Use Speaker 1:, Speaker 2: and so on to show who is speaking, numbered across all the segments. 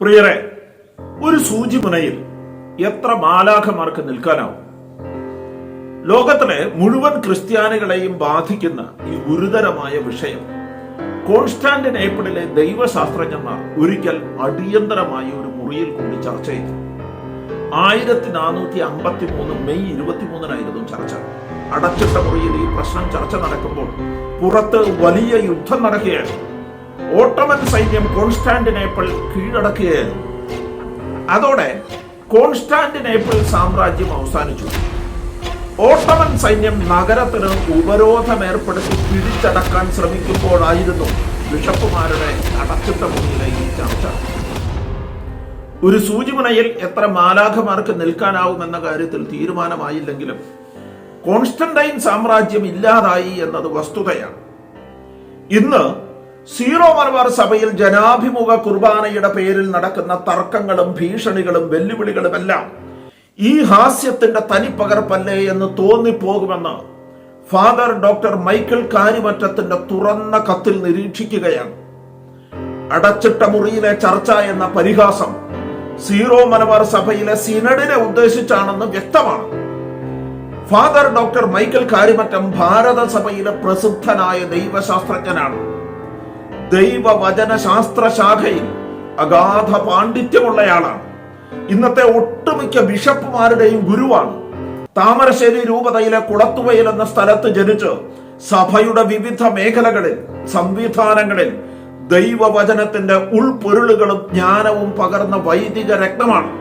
Speaker 1: പ്രിയരെ, ഒരു സൂചിമുനയിൽ എത്ര മാലാഖമാർക്ക് നിൽക്കാനാവും? ലോകത്തിലെ മുഴുവൻ ക്രിസ്ത്യാനികളെയും ബാധിക്കുന്ന ഈ ഗുരുതരമായ വിഷയം കോൺസ്റ്റാന്റിനോപ്പിളിലെ ദൈവശാസ്ത്രജ്ഞന്മാർ ഒരിക്കൽ അടിയന്തരമായി ഒരു മുറിയിൽ കൂടി ചർച്ച ചെയ്തു. 1453 മെയ് 23 ചർച്ച. അടച്ചിട്ട മുറിയിൽ ഈ പ്രശ്നം ചർച്ച നടക്കുമ്പോൾ പുറത്ത് വലിയ യുദ്ധം നടക്കുകയായിരുന്നു. ഓട്ടോമൻ സൈന്യം കോൺസ്റ്റാന്റിനോപ്പിൾ കീഴടക്കുകയായിരുന്നു. അതോടെ കോൺസ്റ്റാന്റിനോപ്പിൾ സാമ്രാജ്യം അവസാനിച്ചു. ഓട്ടോമൻ സൈന്യം നഗരത്തിന് ഉപരോധം ഏർപ്പെടുത്തി പിടിച്ചടക്കാൻ ശ്രമിക്കുമ്പോഴായിരുന്നു ബിഷപ്പുമാരുടെ അടച്ചിട്ട മുറിയിലെ ഈ ചർച്ച. ഒരു സൂചിമുനയിൽ എത്ര മാലാഖമാർക്ക് നിൽക്കാനാവുമെന്ന കാര്യത്തിൽ തീരുമാനമായില്ലെങ്കിലും കോൺസ്റ്റന്റൈൻ സാമ്രാജ്യം ഇല്ലാതായി എന്നത് വസ്തുതയാണ്. ഇന്ന് സീറോ മലബാർ സഭയിൽ ജനാഭിമുഖ കുർബാനയുടെ പേരിൽ നടക്കുന്ന തർക്കങ്ങളും ഭീഷണികളും വെല്ലുവിളികളുമെല്ലാം ഈ ഹാസ്യത്തിന്റെ തനിപ്പകർപ്പല്ലേ എന്ന് തോന്നിപ്പോകുമെന്ന് ഫാദർ ഡോക്ടർ മൈക്കിൾ കാരിമറ്റത്തിന്റെ തുറന്ന കത്തിൽ നിരീക്ഷിക്കുകയാണ്. അടച്ചിട്ട മുറിയിലെ ചർച്ച എന്ന പരിഹാസം സീറോ മലബാർ സഭയിലെ സിനഡിനെ ഉദ്ദേശിച്ചാണെന്ന് വ്യക്തമാണ്. ഫാദർ ഡോക്ടർ മൈക്കിൾ കാരിമറ്റം ഭാരത സഭയിലെ പ്രസിദ്ധനായ ദൈവശാസ്ത്രജ്ഞനാണ്. ദൈവവചന ശാസ്ത്ര ശാഖയിൽ അഗാധ പാണ്ഡിത്യമുള്ളയാളാണ്. ഇന്നത്തെ ഒട്ടുമിക്ക ബിഷപ്പുമാരുടെയും ഗുരുവാണ്. താമരശ്ശേരി രൂപതയിലെ കുളത്തുവയൽ എന്ന സ്ഥലത്ത് ജനിച്ച് സഭയുടെ വിവിധ മേഖലകളിൽ സംവിധാനങ്ങളിൽ ദൈവവചനത്തിന്റെ ഉൾപ്പൊരുളുകളും ജ്ഞാനവും പകർന്ന വൈദിക രത്നമാണ്.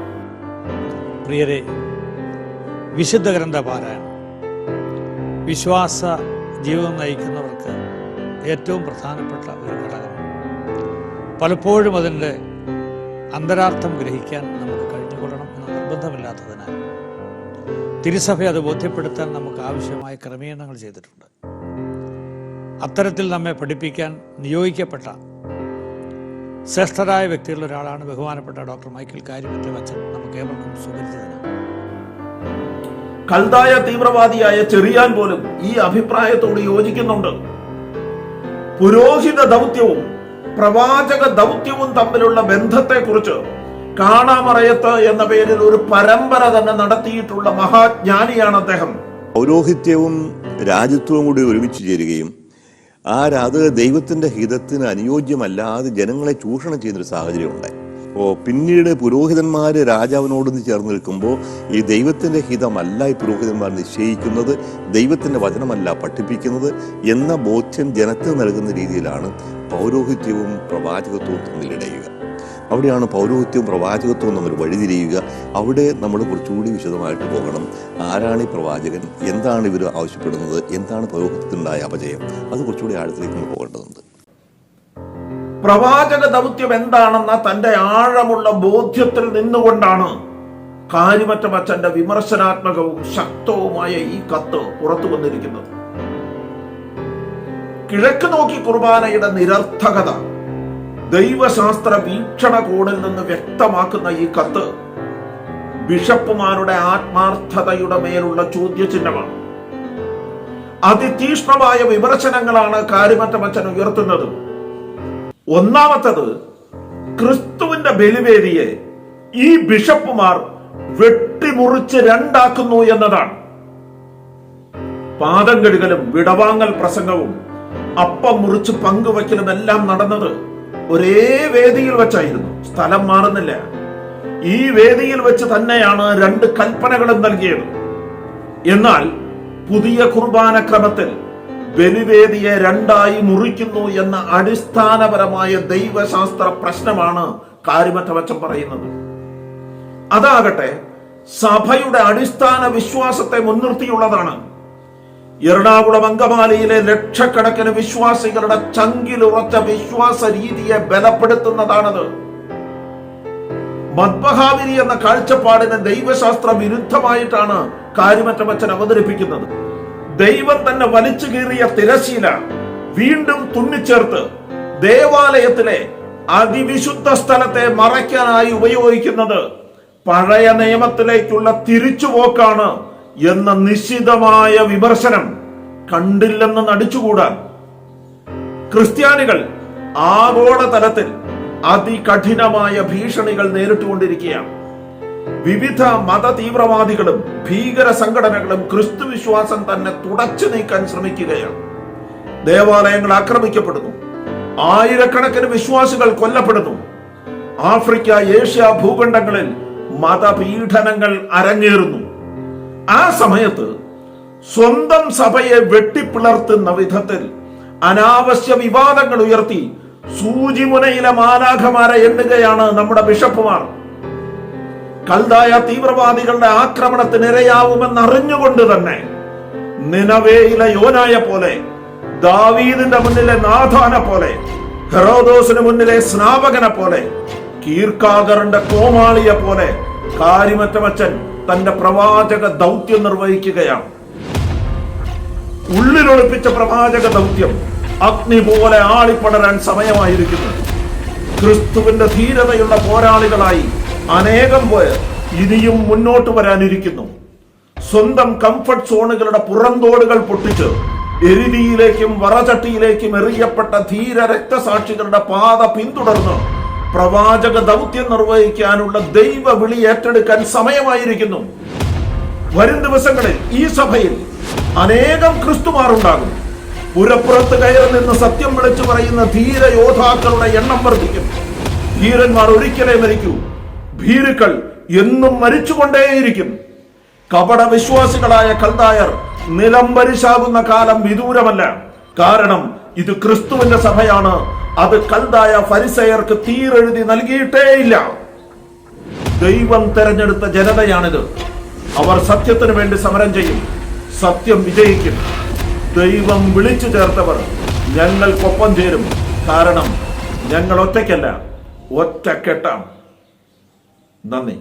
Speaker 2: പ്രിയരെ, വിശുദ്ധ ഗ്രന്ഥ പാരായണം വിശ്വാസ ജീവിതം നയിക്കുന്നവർക്ക് ഏറ്റവും പ്രധാനപ്പെട്ട ഒരു ഘടകമാണ്. പലപ്പോഴും അതിൻ്റെ അന്തരാർത്ഥം ഗ്രഹിക്കാൻ നമുക്ക് കഴിഞ്ഞുകൊള്ളണം എന്ന നിർബന്ധമില്ലാത്തതിനാൽ തിരുസഭ അത് ബോധ്യപ്പെടുത്താൻ നമുക്ക് ആവശ്യമായ ക്രമീകരണങ്ങൾ ചെയ്തിട്ടുണ്ട്. അത്തരത്തിൽ നമ്മെ പഠിപ്പിക്കാൻ നിയോഗിക്കപ്പെട്ട ശ്രേഷ്ഠരായ വ്യക്തികളിൽ ഒരാളാണ് ബഹുമാനപ്പെട്ട ഡോക്ടർ മൈക്കിൾ കാരിമറ്റം അച്ഛൻ. നമുക്ക് ഏവർക്കും സുപരിചിതനാണ്.
Speaker 1: കൽദായ തീവ്രവാദിയായ ചെറിയാൻ പോലും ഈ അഭിപ്രായത്തോട് യോജിക്കുന്നുണ്ട്. പുരോഹിത ദൗത്യവും പ്രവാചക ദൗത്യവും തമ്മിലുള്ള ബന്ധത്തെക്കുറിച്ച് കാണാമറയത്ത് എന്ന പേരിൽ ഒരു പരമ്പര തന്നെ നടത്തിയിട്ടുള്ള മഹാജ്ഞാനിയാണ് അദ്ദേഹം.
Speaker 3: പൗരോഹിത്യവും രാജ്യത്വവും കൂടി ഒരുമിച്ച് ചേരുകയും അത് ദൈവത്തിന്റെ ഹിതത്തിന് അനുയോജ്യമല്ലാതെ ജനങ്ങളെ ചൂഷണം ചെയ്യുന്നൊരു സാഹചര്യം ഉണ്ടായി. അപ്പോൾ പിന്നീട് പുരോഹിതന്മാർ രാജാവിനോട് ചേർന്ന് നിൽക്കുമ്പോൾ ഈ ദൈവത്തിൻ്റെ ഹിതമല്ല ഈ പുരോഹിതന്മാർ നിശ്ചയിക്കുന്നത്, ദൈവത്തിൻ്റെ വചനമല്ല പഠിപ്പിക്കുന്നത് എന്ന ബോധ്യം ജനത്തിന് നൽകുന്ന രീതിയിലാണ് പൗരോഹിത്യവും പ്രവാചകത്വവും തമ്മിലിടയുക. അവിടെയാണ് പൗരോഹിത്യവും പ്രവാചകത്വവും നമ്മൾ വഴിതിരിയുക. അവിടെ നമ്മൾ കുറച്ചുകൂടി വിശദമായിട്ട് പോകണം. ആരാണ് ഈ പ്രവാചകൻ, എന്താണ് ഇവർ ആവശ്യപ്പെടുന്നത്, എന്താണ് പൗരോഹിത്യത്തിനുണ്ടായ അപജയം, അത് കുറച്ചുകൂടി ആഴത്തിലേക്ക് നമ്മൾ പോകേണ്ടതുണ്ട്.
Speaker 1: പ്രവാചക ദൗത്യം എന്താണെന്ന തന്റെ ആഴമുള്ള ബോധ്യത്തിൽ നിന്നുകൊണ്ടാണ് കാരിമറ്റം അച്ഛന്റെ വിമർശനാത്മകവും ശക്തവുമായ ഈ കത്ത് പുറത്തു വന്നിരിക്കുന്നത്. കിഴക്ക് നോക്കി കുർബാനയുടെ നിരർത്ഥകത ദൈവശാസ്ത്ര വീക്ഷണകോണിൽ നിന്ന് വ്യക്തമാക്കുന്ന ഈ കത്ത് ബിഷപ്പുമാരുടെ ആത്മാർത്ഥതയുടെ മേലുള്ള ചോദ്യചിഹ്നമാണ്. അതിതീക്ഷ്ണമായ വിമർശനങ്ങളാണ് കാരിമറ്റം അച്ഛൻ ഉയർത്തുന്നത്. ഒന്നാമത്തത്, ക്രിസ്തുവിന്റെ ബലിവേദിയെ ഈ ബിഷപ്പുമാർ വെട്ടിമുറിച്ച് രണ്ടാക്കുന്നു എന്നതാണ്. പാദം കഴുകലും വിടവാങ്ങൽ പ്രസംഗവും അപ്പം മുറിച്ച് പങ്കുവയ്ക്കലും എല്ലാം നടന്നത് ഒരേ വേദിയിൽ വെച്ചായിരുന്നു. സ്ഥലം മാറുന്നില്ല. ഈ വേദിയിൽ വെച്ച് തന്നെയാണ് 2 കൽപ്പനകളും നൽകിയത്. എന്നാൽ പുതിയ കുർബാന ക്രമത്തിൽ ബലിവേദിയെ 2ആയി മുറിക്കുന്നു എന്ന അടിസ്ഥാനപരമായ ദൈവശാസ്ത്ര പ്രശ്നമാണ് കാരിമറ്റം അച്ഛൻ പറയുന്നത്. അതാകട്ടെ സഭയുടെ അടിസ്ഥാന വിശ്വാസത്തെ മുൻനിർത്തിയുള്ളതാണ്. എറണാകുളം അങ്കമാലിയിലെ ലക്ഷക്കണക്കിന് വിശ്വാസികളുടെ ചങ്കിലുറച്ച വിശ്വാസ രീതിയെ ബലപ്പെടുത്തുന്നതാണത്. മദ്ബഹാവിരി എന്ന കാഴ്ചപ്പാടിന് ദൈവശാസ്ത്ര വിരുദ്ധമായിട്ടാണ് കാരിമറ്റം അച്ഛൻ അവതരിപ്പിക്കുന്നത്. ദൈവം തന്നെ വലിച്ചു കീറിയ തിരശീല വീണ്ടും തുന്നിച്ചേർത്ത് ദേവാലയത്തിലെ അതിവിശുദ്ധ സ്ഥലത്തെ മറയ്ക്കാനായി ഉപയോഗിക്കുന്നത് പഴയ നിയമത്തിലേക്കുള്ള തിരിച്ചുപോക്കാണ് എന്ന നിശ്ചിതമായ വിമർശനം കണ്ടില്ലെന്ന് നടിച്ചുകൂടാൻ. ക്രിസ്ത്യാനികൾ ആഗോളതലത്തിൽ അതികഠിനമായ ഭീഷണികൾ നേരിട്ടുകൊണ്ടിരിക്കുകയാണ്. വിവിധ മത തീവ്രവാദികളും ഭീകര സംഘടനകളും ക്രിസ്തുവിശ്വാസം തന്നെ തുടച്ചു നീക്കാൻ ശ്രമിക്കുകയാണ്. ദേവാലയങ്ങൾ ആക്രമിക്കപ്പെടുന്നു, ആയിരക്കണക്കിന് വിശ്വാസികൾ കൊല്ലപ്പെടുന്നു. Africa, Asia ഭൂഖണ്ഡങ്ങളിൽ മതപീഡനങ്ങൾ അരങ്ങേറുന്നു. ആ സമയത്ത് സ്വന്തം സഭയെ വെട്ടിപ്പിളർത്തുന്ന വിധത്തിൽ അനാവശ്യ വിവാദങ്ങൾ ഉയർത്തി സൂചിമുനയിലെ മാലാഖമാരെ എണ്ണുകയാണ് നമ്മുടെ ബിഷപ്പുമാർ. കൽദായ തീവ്രവാദികളുടെ ആക്രമണത്തിനിരയാവുമെന്ന് അറിഞ്ഞുകൊണ്ട് തന്നെ നിനവേയിലെ യോനായെ പോലെ, ദാവീദിന്റെ മുന്നിലെ നാഥാനെ പോലെ, ഹെറോദോസിന് മുന്നിലെ സ്നാപകനെ പോലെ, കീർക്കാഗറിന്റെ കോമാളിയെ പോലെ കാര്യമറ്റമച്ചൻ തന്റെ പ്രവാചക ദൗത്യം നിർവഹിക്കുകയാണ്. ഉള്ളിലൊളിപ്പിച്ച പ്രവാചക ദൗത്യം അഗ്നി പോലെ ആളിപ്പടരാൻ സമയമായിരിക്കുന്നു. ക്രിസ്തുവിന്റെ ധീരതയുള്ള പോരാളികളായി അനേകം പേർ ഇനിയും മുന്നോട്ട് വരാനിരിക്കുന്നു. സ്വന്തം കംഫർട്ട് സോണുകളുടെ പുറന്തോടുകൾ പൊട്ടിച്ച് എരിതിയിലേക്കും വറചട്ടിയിലേക്കും എറിയപ്പെട്ട ധീര രക്തസാക്ഷികളുടെ പാത പിന്തുടർന്ന് പ്രവാചക ദൗത്യം നിർവഹിക്കാനുള്ള ദൈവ വിളി ഏറ്റെടുക്കാൻ സമയമായിരിക്കുന്നു. വരും ദിവസങ്ങളിൽ ഈ സഭയിൽ അനേകം ക്രിസ്തുമാരുണ്ടാകും. പുരപ്പുറത്ത് കയറി നിന്ന് സത്യം വിളിച്ചു പറയുന്ന ധീര യോദ്ധാക്കളുടെ എണ്ണം വർദ്ധിക്കും. ധീരന്മാർ ഒരിക്കലേ മരിക്കൂ, ഭീരുക്കൾ എന്നും മരിച്ചുകൊണ്ടേയിരിക്കും. കപട വിശ്വാസികളായ കൽദായർ നിലംപരിശാകുന്ന കാലം വിദൂരമല്ല. കാരണം ഇത് ക്രിസ്തുവിന്റെ സഭയാണ്. അത് കൽദായ ഫരിസയർക്ക് തീരെഴുതി നൽകിയിട്ടേയില്ല. ദൈവം തെരഞ്ഞെടുത്ത ജനതയാണിത്. അവർ സത്യത്തിന് വേണ്ടി സമരം ചെയ്യും. സത്യം വിജയിക്കും. ദൈവം വിളിച്ചു ചേർത്തവർ ഞങ്ങൾക്കൊപ്പം ചേരും. കാരണം ഞങ്ങൾ ഒറ്റയ്ക്കല്ല, ഒറ്റക്കെട്ടാണ്. നന്ദി.